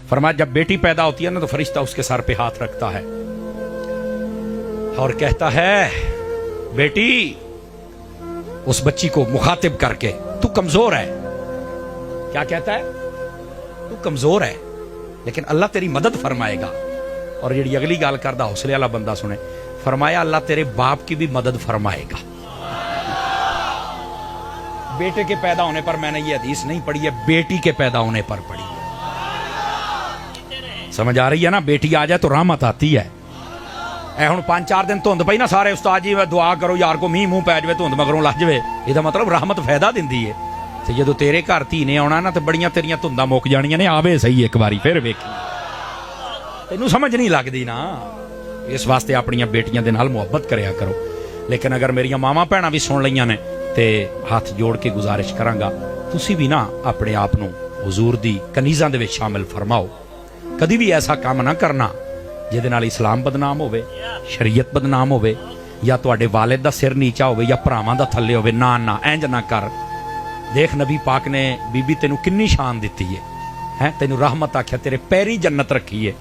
फरमाया जब बेटी पैदा होती है ना तो फरिश्ता उसके सर पे हाथ रखता है और कहता है बेटी, उस बच्ची को मुखातिब करके, तू कमजोर है। क्या कहता है? तू कमजोर है लेकिन अल्लाह तेरी मदद फरमाएगा। और जी अगली गाल करदा हौसले वाला बंदा सुने, फरमाया अल्लाह तेरे बाप की भी मदद फरमाएगा। बेटे के पैदा होने पर मैंने ये हदीस नहीं पढ़ी है, बेटी के पैदा होने पर पढ़ी है। समझ आ रही है ना? बेटी आ जाए तो रहमत आती है। ए हुण 5-4 दिन धुंध पई ना, सारे उस्ताद जी दुआ करो यार को मींह मूंह पै जाए, धुंध मगरों लग जाए, ਇਹਦਾ मतलब रहमत फायदा दिंदी है। ਤੇ ਜਦੋਂ ਤੇਰੇ ਘਰ ਧੀ ਨੇ ਆਉਣਾ ਨਾ ਤੇ ਬੜੀਆਂ ਤੇਰੀਆਂ ਧੁੰਦਾਂ ਮੁੱਕ ਜਾਣੀਆਂ ਨੇ। ਆਵੇ ਸਹੀ ਇੱਕ ਵਾਰੀ ਫਿਰ ਵੇਖੀ, ਤੈਨੂੰ ਸਮਝ ਨਹੀਂ ਲੱਗਦੀ ਨਾ। ਇਸ ਵਾਸਤੇ ਆਪਣੀਆਂ ਬੇਟੀਆਂ ਦੇ ਨਾਲ ਮੁਹੱਬਤ ਕਰਿਆ ਕਰੋ। ਲੇਕਿਨ ਅਗਰ ਮੇਰੀਆਂ ਮਾਵਾਂ ਭੈਣਾਂ ਵੀ ਸੁਣ ਲਈਆਂ ਨੇ ਤੇ ਹੱਥ ਜੋੜ ਕੇ ਗੁਜ਼ਾਰਿਸ਼ ਕਰਾਂਗਾ, ਤੁਸੀਂ ਵੀ ਨਾ ਆਪਣੇ ਆਪ ਨੂੰ ਹੁਜ਼ੂਰ ਦੀ ਕਨੀਜ਼ਾਂ ਦੇ ਵਿੱਚ ਸ਼ਾਮਿਲ ਫਰਮਾਓ। ਕਦੀ ਵੀ ਐਸਾ ਕੰਮ ਨਾ ਕਰਨਾ ਜਿਹਦੇ ਨਾਲ ਇਸਲਾਮ ਬਦਨਾਮ ਹੋਵੇ, ਸ਼ਰੀਅਤ ਬਦਨਾਮ ਹੋਵੇ, ਜਾਂ ਤੁਹਾਡੇ ਵਾਲਿਦ ਦਾ ਸਿਰ ਨੀਚਾ ਹੋਵੇ ਜਾਂ ਭਰਾਵਾਂ ਦਾ ਥੱਲੇ ਹੋਵੇ। ਨਾ ਨਾ, ਇੰਜ ਨਾ ਕਰ। देख नबी पाक ने बीबी तेनू किन्नी शान दी है, तेनू रहमत आख्या, तेरे पैरी जन्नत रखी है।